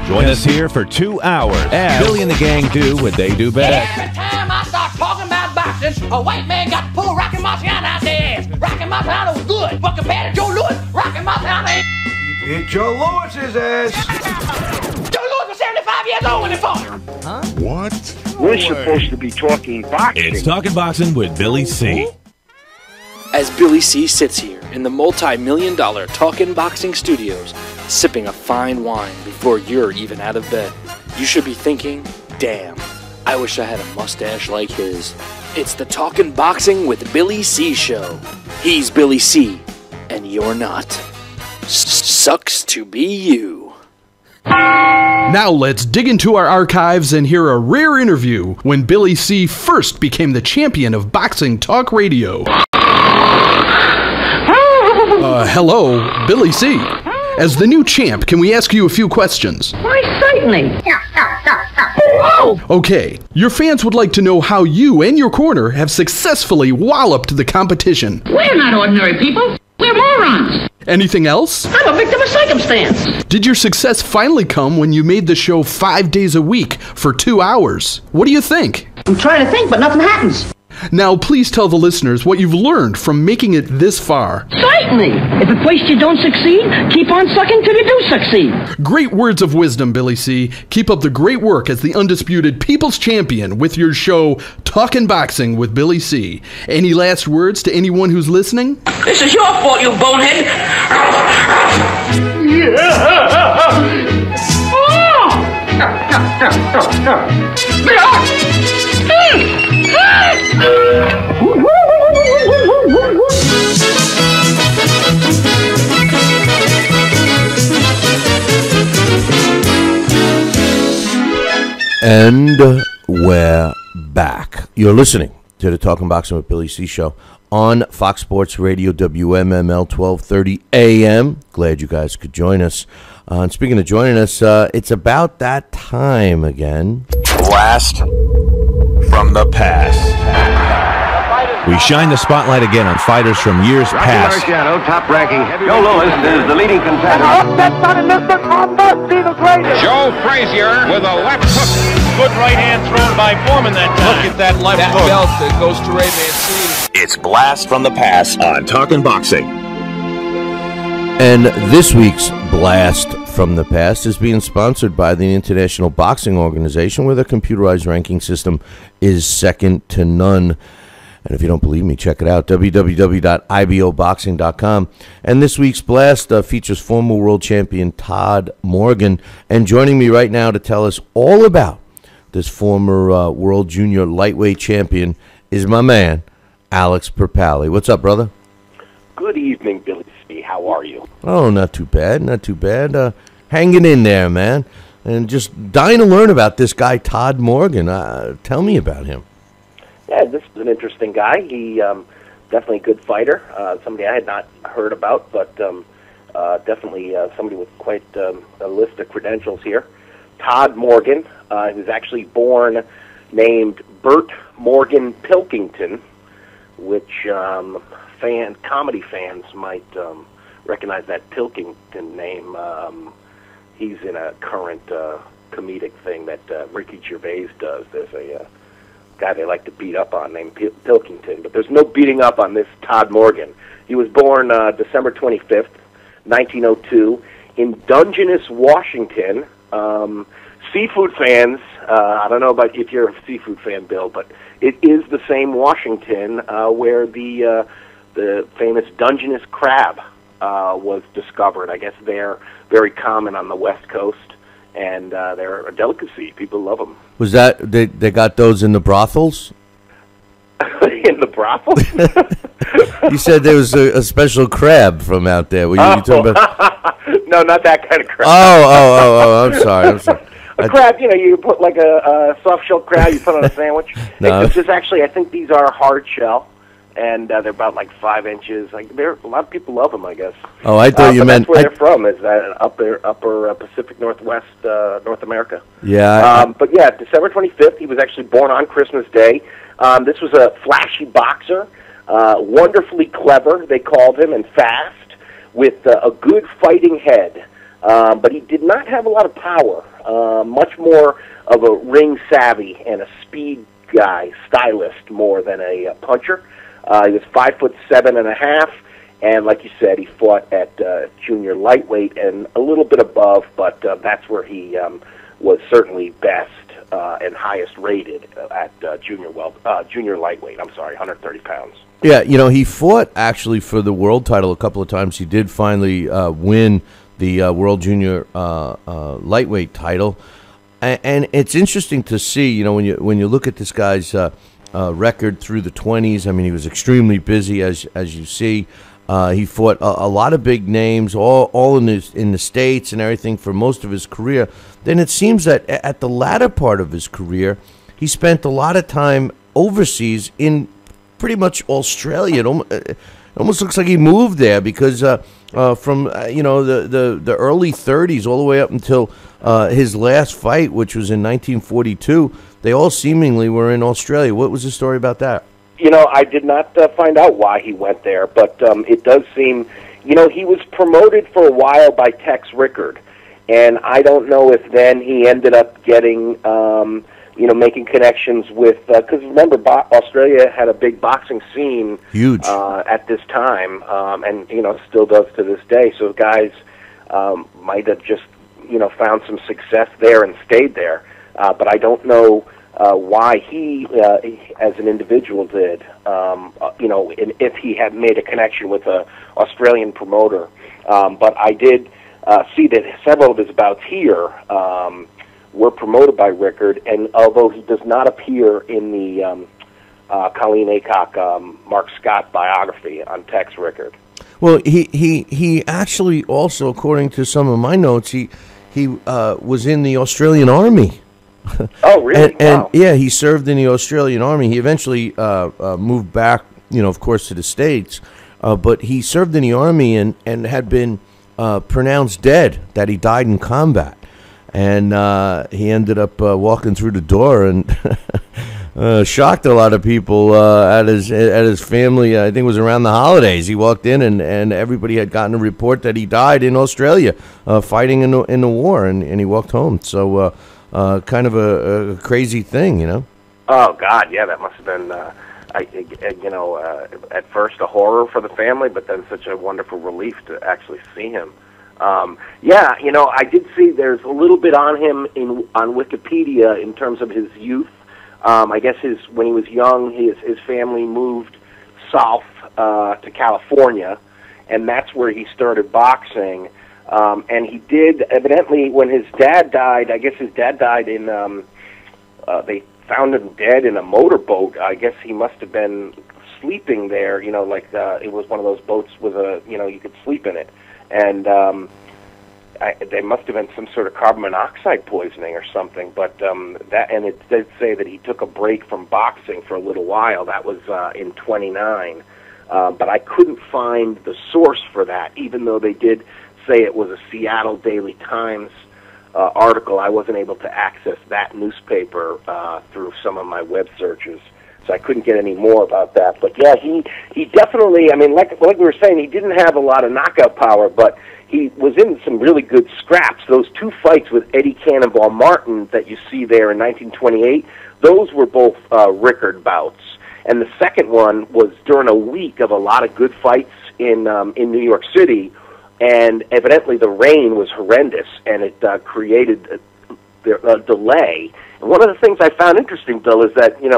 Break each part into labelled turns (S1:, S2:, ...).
S1: Join us here for 2 hours as Billy and the gang do what they do best.
S2: Every time I start talking about boxing, a white man got to pull Rocky Marciano out their ass. Rocky Marciano was good, but compared to Joe Louis, Rocky Marciano ain't.
S3: Hit Joe Louis's ass.
S2: Joe Louis was 75 years old when he fought.
S4: Huh? What?
S5: We're supposed to be talking boxing.
S1: It's Talking Boxing with Billy C.
S6: As Billy C sits here in the multi-million-dollar Talkin' Boxing Studios, sipping a fine wine before you're even out of bed, you should be thinking, damn, I wish I had a mustache like his. It's the Talkin' Boxing with Billy C show. He's Billy C, and you're not. Sucks to be you.
S7: Now let's dig into our archives and hear a rare interview when Billy C first became the champion of boxing talk radio. Hello, Billy C. As the new champ, can we ask you a few questions?
S8: Why, certainly.
S7: Okay, your fans would like to know how you and your corner have successfully walloped the competition.
S8: We're not ordinary people. We're morons.
S7: Anything else?
S8: I'm a victim of circumstance.
S7: Did your success finally come when you made the show 5 days a week for 2 hours? What do you think?
S8: I'm trying to think, but nothing happens.
S7: Now, please tell the listeners what you've learned from making it this far.
S8: Certainly. If at first you don't succeed, keep on sucking till you do succeed.
S7: Great words of wisdom, Billy C. Keep up the great work as the undisputed People's Champion with your show, Talkin' Boxing with Billy C. Any last words to anyone who's listening?
S2: This is your fault, you bonehead.
S4: And we're back. You're listening to the Talking Boxing with Billy C show on Fox Sports Radio, WMML 1230 AM. Glad you guys could join us. And speaking of joining us, it's about that time again.
S1: Blast from the past. We shine the spotlight again on fighters from years past.
S3: Top-ranking Joe Louis is the leading contender.
S9: Joe Frazier with a left hook. Good right hand thrown by Foreman that time. Look at that left hook. That belt that goes to Ray Mancini.
S1: It's Blast from the Past on Talkin' Boxing.
S4: And this week's Blast from the Past is being sponsored by the International Boxing Organization, where the computerized ranking system is second to none. And if you don't believe me, check it out, www.iboboxing.com. And this week's Blast features former world champion Tod Morgan. And joining me right now to tell us all about this former world junior lightweight champion is my man, Alex Pierpaoli. What's up, brother?
S5: Good evening, Billy C. How are you?
S4: Oh, not too bad, not too bad. Hanging in there, man. And just dying to learn about this guy, Tod Morgan. Tell me about him.
S5: Yeah, this is an interesting guy. He definitely a good fighter. Somebody I had not heard about, but definitely somebody with quite a list of credentials here. Tod Morgan, who's actually born named Bert Morgan Pilkington, which comedy fans might recognize that Pilkington name. He's in a current comedic thing that Ricky Gervais does. There's a guy they like to beat up on named Pilkington, but there's no beating up on this Tod Morgan. He was born December 25th, 1902, in Dungeness, Washington. Seafood fans, I don't know about if you're a seafood fan, Bill, but it is the same Washington where the famous Dungeness crab was discovered. I guess they're very common on the West Coast, and they're a delicacy. People love them.
S4: Was that, they got those in the brothels?
S5: In the brothels?
S4: You said there was a special crab from out there. Were you talking about?
S5: No, not that kind of crab.
S4: Oh, I'm sorry.
S5: A crab, you put like a soft-shell crab, you put on a sandwich.
S4: No.
S5: This is actually, I think these are hard shell, and they're about like 5 inches. A lot of people love them, I guess.
S4: Oh, I thought you meant...
S5: That's where they're from, is upper Pacific Northwest, North America.
S4: Yeah.
S5: But yeah, December 25th, he was actually born on Christmas Day. This was a flashy boxer, wonderfully clever, they called him, and fast, with a good fighting head. but he did not have a lot of power. Much more of a ring savvy and a speed guy, stylist more than a puncher. He was 5'7.5", and like you said, he fought at junior lightweight and a little bit above, but that's where he was certainly best and highest rated at junior lightweight. 130 pounds.
S4: Yeah, he fought actually for the world title a couple of times. He did finally win the world junior lightweight title, and it's interesting to see. When you look at this guy's record through the 20s. I mean, he was extremely busy, as you see. He fought a lot of big names, all in the States and everything for most of his career. Then it seems that at the latter part of his career, he spent a lot of time overseas in pretty much Australia. It almost looks like he moved there because from the early 30s all the way up until his last fight, which was in 1942, they all seemingly were in Australia. What was the story about that?
S5: I did not find out why he went there, but it does seem, he was promoted for a while by Tex Rickard, and I don't know if then he ended up getting, making connections with, because remember, Australia had a big boxing scene.
S4: Huge.
S5: At this time, and, still does to this day, so guys might have just, found some success there and stayed there, but I don't know why he, as an individual, did, and if he had made a connection with an Australian promoter. But I did see that several of his bouts here were promoted by Rickard, and although he does not appear in the Colleen Aycock, Mark Scott biography on Tex Rickard.
S4: Well, he actually also, according to some of my notes, he was in the Australian Army.
S5: Oh, really?
S4: And
S5: wow.
S4: yeah, he served in the Australian Army. He eventually moved back, of course, to the States. But he served in the Army and had been pronounced dead, that he died in combat. And he ended up walking through the door and shocked a lot of people at his family. I think it was around the holidays. He walked in and everybody had gotten a report that he died in Australia fighting in the war, and he walked home. So kind of a crazy thing,
S5: Oh, God, yeah, that must have been, at first a horror for the family, but then such a wonderful relief to actually see him. I did see there's a little bit on him on Wikipedia in terms of his youth. I guess when he was young, his family moved south to California, and that's where he started boxing. And he did, evidently, when his dad died, I guess his dad died in, they found him dead in a motorboat. I guess he must have been sleeping there, it was one of those boats with you could sleep in it. And they must have been some sort of carbon monoxide poisoning or something. But and it did say that he took a break from boxing for a little while. That was in '29. But I couldn't find the source for that, even though they did say it was a Seattle Daily Times article. I wasn't able to access that newspaper through some of my web searches, so I couldn't get any more about that. But yeah, he definitely, I mean, like we were saying, he didn't have a lot of knockout power, but he was in some really good scraps. Those two fights with Eddie Cannonball Martin that you see there in 1928, those were both Rickard bouts. And the second one was during a week of a lot of good fights in New York City, and evidently the rain was horrendous, and it created a delay. And one of the things I found interesting, Bill, is that you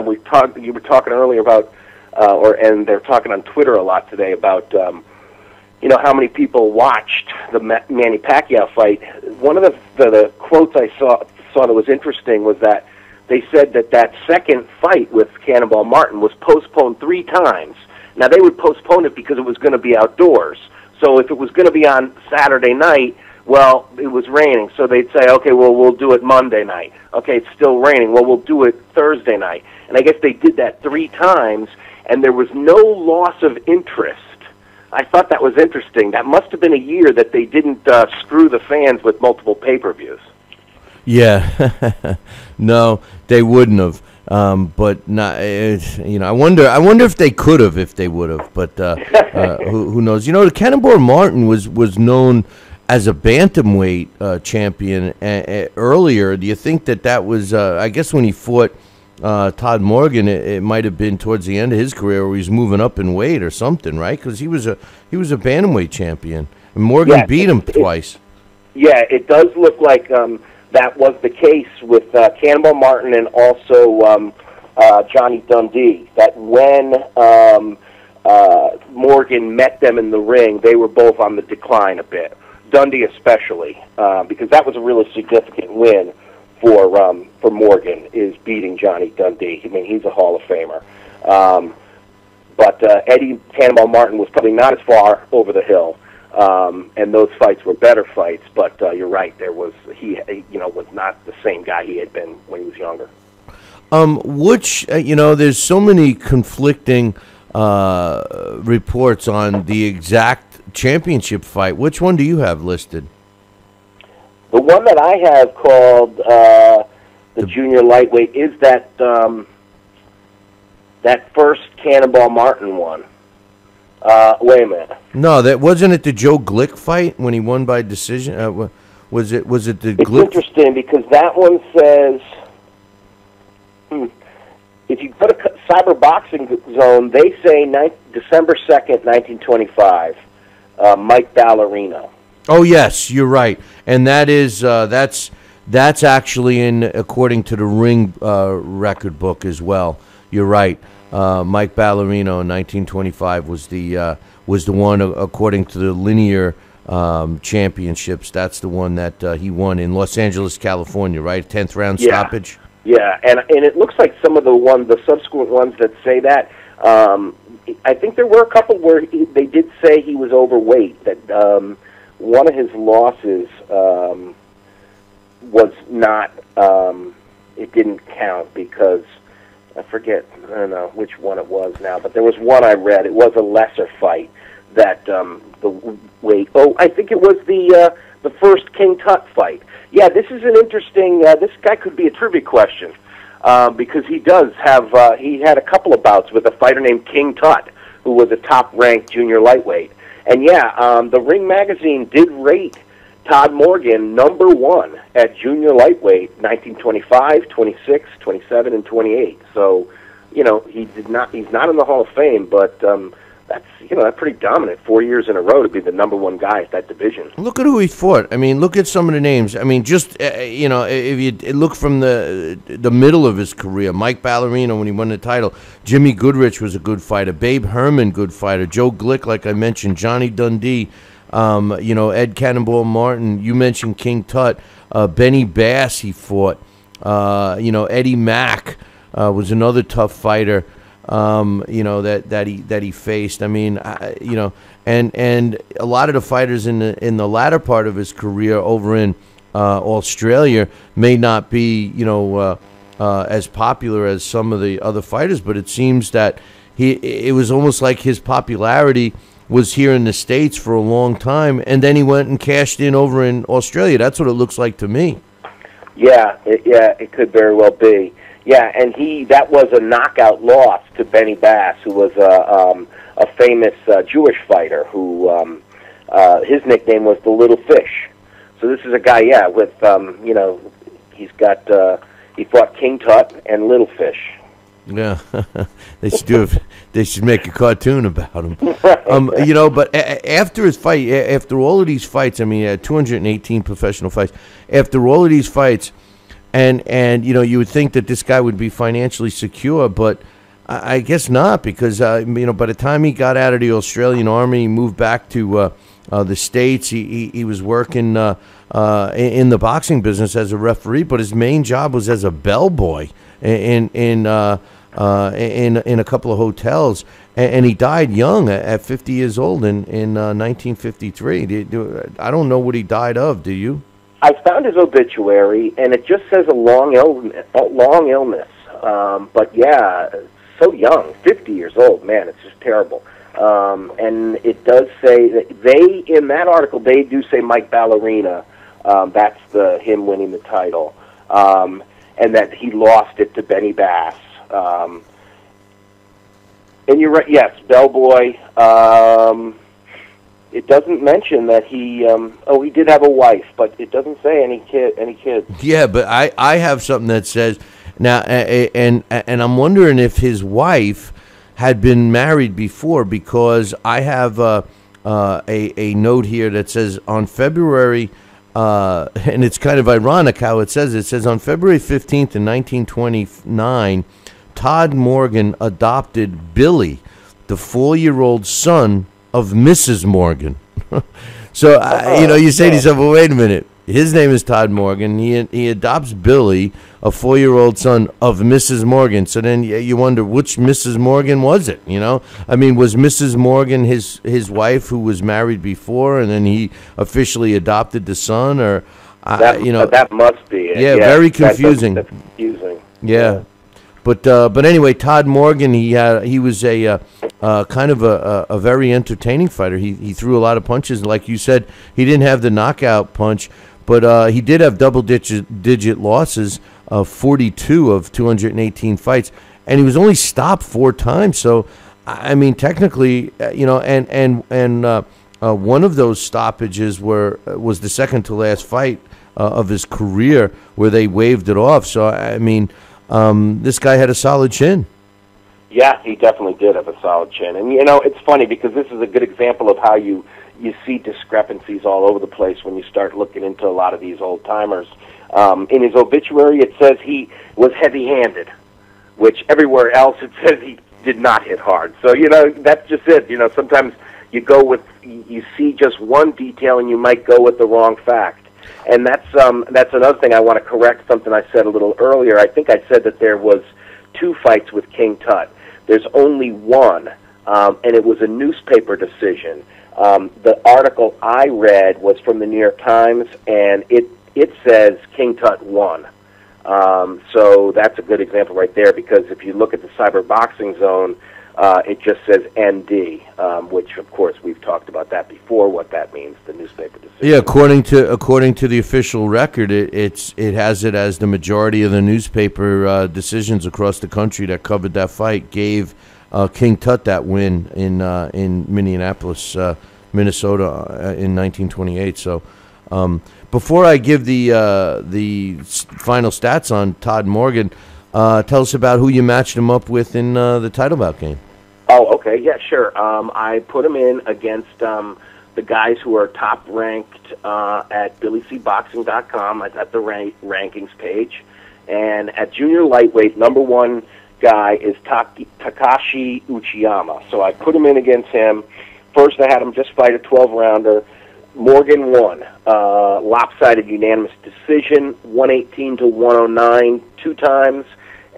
S5: were talking earlier about, and they're talking on Twitter a lot today about how many people watched the Manny Pacquiao fight. One of the quotes I saw that was interesting was that they said that second fight with Cannonball Martin was postponed 3 times. Now, they would postpone it because it was going to be outdoors. So if it was going to be on Saturday night, well, it was raining. So they'd say, okay, well, we'll do it Monday night. Okay, it's still raining. Well, we'll do it Thursday night. And I guess they did that 3 times, and there was no loss of interest. I thought that was interesting. That must have been a year that they didn't screw the fans with multiple pay-per-views.
S4: Yeah, no, they wouldn't have. But not, I wonder if they could have, if they would have. But who knows? The Cannonball Martin was known as a bantamweight champion earlier. Do you think that was? I guess when he fought Tod Morgan, it might have been towards the end of his career, where he was moving up in weight or something, right? Because he was a bantamweight champion, and Morgan beat him twice. Yeah,
S5: it does look like that was the case with Cannonball Martin and also Johnny Dundee. That when Morgan met them in the ring, they were both on the decline a bit. Dundee especially, because that was a really significant win for Morgan, is beating Johnny Dundee. I mean, he's a Hall of Famer. But Eddie Cannonball Martin was probably not as far over the hill, and those fights were better fights. But you're right, he was not the same guy he had been when he was younger.
S4: There's so many conflicting reports on the exact championship fight. Which one do you have listed?
S5: The one that I have called the junior lightweight is that first Cannonball Martin one. Wait a minute.
S4: No, that wasn't it. The Joe Glick fight when he won by decision. Was it the
S5: Glick?
S4: Glick?
S5: It's interesting because that one says. If you go to Cyber Boxing Zone, they say December 2nd, 1925, Mike Ballerino.
S4: Oh yes, you're right, and that is that's actually according to the Ring record book as well. You're right. Mike Ballerino in 1925 was the one according to the linear championships. That's the one that he won in Los Angeles, California. Right, 10th round stoppage.
S5: Yeah, and it looks like some of the subsequent ones that say that. I think there were a couple where they did say he was overweight. That one of his losses was not. It didn't count because I forget. I don't know which one it was now, but there was one I read. It was a lesser fight that the weight. Oh, I think it was the first King Tut fight. Yeah, this is an interesting. This guy could be a trivia question because he does have. He had a couple of bouts with a fighter named King Tut, who was a top-ranked junior lightweight. And yeah, the Ring magazine did rate Tod Morgan #1 at junior lightweight, 1925, 26, 27, and 28. So, he's not in the Hall of Fame, but that's pretty dominant. 4 years in a row to be the #1 guy at that division.
S4: Look at who he fought. I mean, look at some of the names. I mean, just if you look from the middle of his career, Mike Ballerino when he won the title, Jimmy Goodrich was a good fighter, Babe Herman, good fighter, Joe Glick, like I mentioned, Johnny Dundee, Ed Cannonball Martin. You mentioned King Tut, Benny Bass. He fought. Eddie Mack was another tough fighter. That he faced. I mean, and a lot of the fighters in the latter part of his career over in Australia may not be, as popular as some of the other fighters, but it seems that it was almost like his popularity was here in the States for a long time, and then he went and cashed in over in Australia. That's what it looks like to me.
S5: Yeah, it could very well be. Yeah, and that was a knockout loss to Benny Bass, who was a famous Jewish fighter who his nickname was the Little Fish. So this is a guy, with he's got he fought King Tut and Little Fish.
S4: Yeah, they should make a cartoon about him. But after his fight, after all of these fights, I mean, 218 professional fights. After all of these fights. And you would think that this guy would be financially secure, but I guess not, because by the time he got out of the Australian Army, he moved back to the States. He was working in the boxing business as a referee, but his main job was as a bellboy in a couple of hotels, and he died young at 50 years old in 1953. I don't know what he died of. Do you?
S5: I found his obituary, and it just says a long illness. But yeah, so young, 50 years old, man, it's just terrible. And it does say that in that article, they do say Mike Ballerina. That's him winning the title, and that he lost it to Benny Bass. And you're right, yes, Bellboy. it doesn't mention that he he did have a wife, but it doesn't say any kids.
S4: Yeah, but I have something that says now, and I'm wondering if his wife had been married before, because I have a note here that says on February, and it's kind of ironic how it says. It says on February 15th in 1929, Tod Morgan adopted Billy, the 4-year-old son of Mrs. Morgan. So, you say to yourself, well, wait a minute. His name is Tod Morgan. He adopts Billy, a 4-year-old son of Mrs. Morgan. So then you wonder, which Mrs. Morgan was it? I mean, was Mrs. Morgan his wife who was married before, and then he officially adopted the son, or
S5: that must be it.
S4: Yeah, very confusing.
S5: That's confusing.
S4: Yeah. But anyway, Tod Morgan, he was a kind of a very entertaining fighter. He threw a lot of punches. Like you said, he didn't have the knockout punch, but he did have double-digit losses of 42 of 218 fights, and he was only stopped 4 times. So, I mean, technically, and one of those stoppages was the second to last fight of his career, where they waved it off. So, I mean, this guy had a solid chin.
S5: Yeah, he definitely did have a solid chin. And, it's funny because this is a good example of how you see discrepancies all over the place when you start looking into a lot of these old-timers. In his obituary, it says he was heavy-handed, which everywhere else it says he did not hit hard. So, that's just it. Sometimes you see just one detail and you might go with the wrong fact. And that's another thing I want to correct, something I said a little earlier. I think I said that there was 2 fights with King Tut. There's only one, and it was a newspaper decision. The article I read was from the New York Times, and it says King Tut won. So that's a good example right there, because if you look at the Cyber Boxing Zone, it just says ND, which of course we've talked about that before. What that means, the newspaper decision.
S4: Yeah, according to the official record, it has it as the majority of the newspaper decisions across the country that covered that fight gave King Tut that win in Minneapolis, Minnesota, in 1928. So. Before I give the final stats on Tod Morgan, tell us about who you matched him up with in the title bout game.
S5: Oh, okay, yeah, sure. I put him in against the guys who are top ranked at BillyCBoxing.com at the rankings page, and at junior lightweight, number 1 guy is Takashi Uchiyama. So I put him in against him. First, I had him just fight a 12-rounder. Morgan won. Lopsided unanimous decision, 118 to 109 2 times,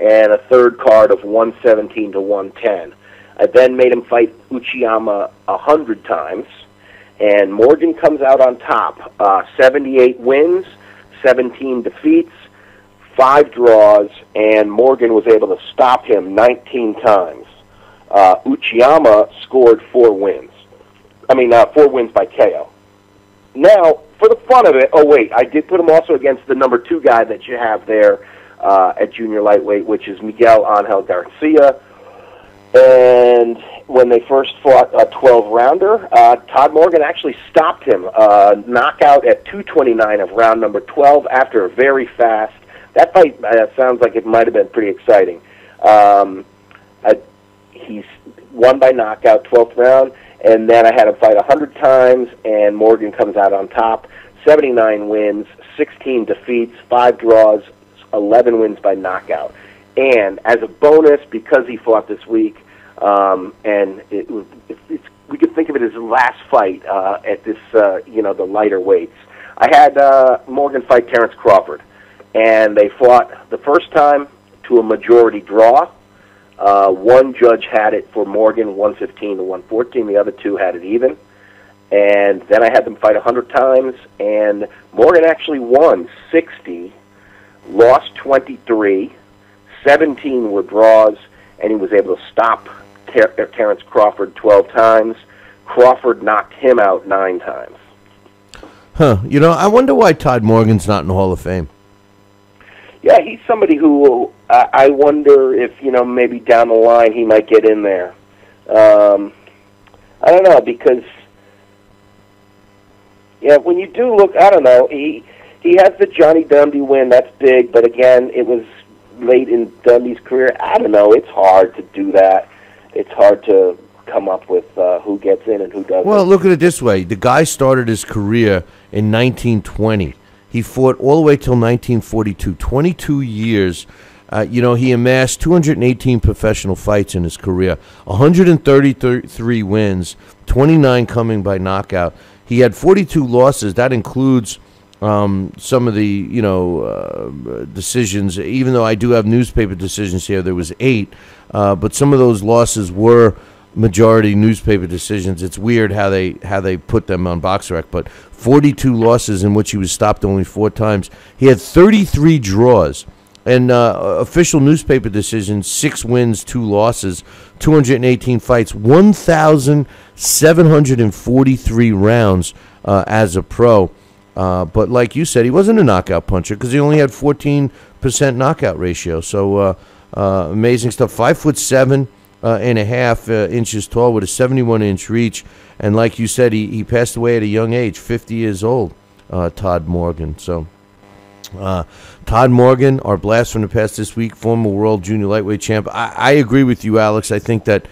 S5: and a third card of 117 to 110. I then made him fight Uchiyama 100 times, and Morgan comes out on top. 78 wins, 17 defeats, 5 draws, and Morgan was able to stop him 19 times. Uchiyama scored 4 wins. 4 wins by KO. Now, for the fun of it, I did put him also against the number 2 guy that you have there at junior lightweight, which is Miguel Angel Garcia. And when they first fought a 12-rounder, Tod Morgan actually stopped him, knockout at 2:29 of round number 12 after a very fast. That fight sounds like it might have been pretty exciting. He's won by knockout, 12th round. And then I had him fight 100 times, and Morgan comes out on top. 79 wins, 16 defeats, 5 draws, 11 wins by knockout. And as a bonus, because he fought this week, and we could think of it as the last fight at this, the lighter weights. I had Morgan fight Terrence Crawford, and they fought the first time to a majority draw. One judge had it for Morgan, 115 to 114. The other 2 had it even. And then I had them fight 100 times, and Morgan actually won 60, lost 23, 17 were draws, and he was able to stop Terrence Crawford 12 times. Crawford knocked him out 9 times.
S4: Huh. I wonder why Tod Morgan's not in the Hall of Fame.
S5: Yeah, he's somebody who I wonder if, maybe down the line he might get in there. I don't know, because Yeah, when you do look, I don't know, he has the Johnny Dundee win. That's big, but again, it was late in Dundee's career. I don't know. It's hard to do that. It's hard to come up with who gets in and who doesn't.
S4: Well, look at it this way. The guy started his career in 1920. He fought all the way till 1942, 22 years. He amassed 218 professional fights in his career, 133 wins, 29 coming by knockout. He had 42 losses. That includes some of the, decisions. Even though I do have newspaper decisions here, there was 8. But some of those losses were majority newspaper decisions. It's weird how they put them on BoxRec, but 42 losses in which he was stopped only 4 times. He had 33 draws. And official newspaper decisions, 6 wins, 2 losses, 218 fights, 1,743 rounds as a pro. But like you said, he wasn't a knockout puncher because he only had 14% knockout ratio. So amazing stuff. 5'7" and a half inches tall with a 71-inch reach. And like you said, he passed away at a young age, 50 years old, Tod Morgan. So Tod Morgan, our blast from the past this week, former world junior lightweight champ. I agree with you, Alex. I think that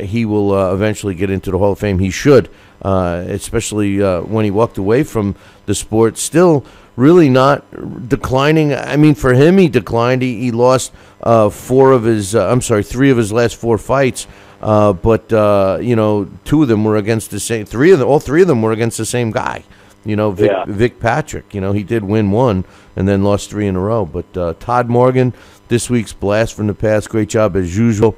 S4: he will eventually get into the Hall of Fame. He should, especially when he walked away from the sport. Still really not declining. I mean, for him, he declined. He lost 3 of his last 4 fights. But 2 of them were against the same. All three of them were against the same guy. Vic Patrick. He did win 1 and then lost 3 in a row. But Tod Morgan, this week's blast from the past. Great job as usual.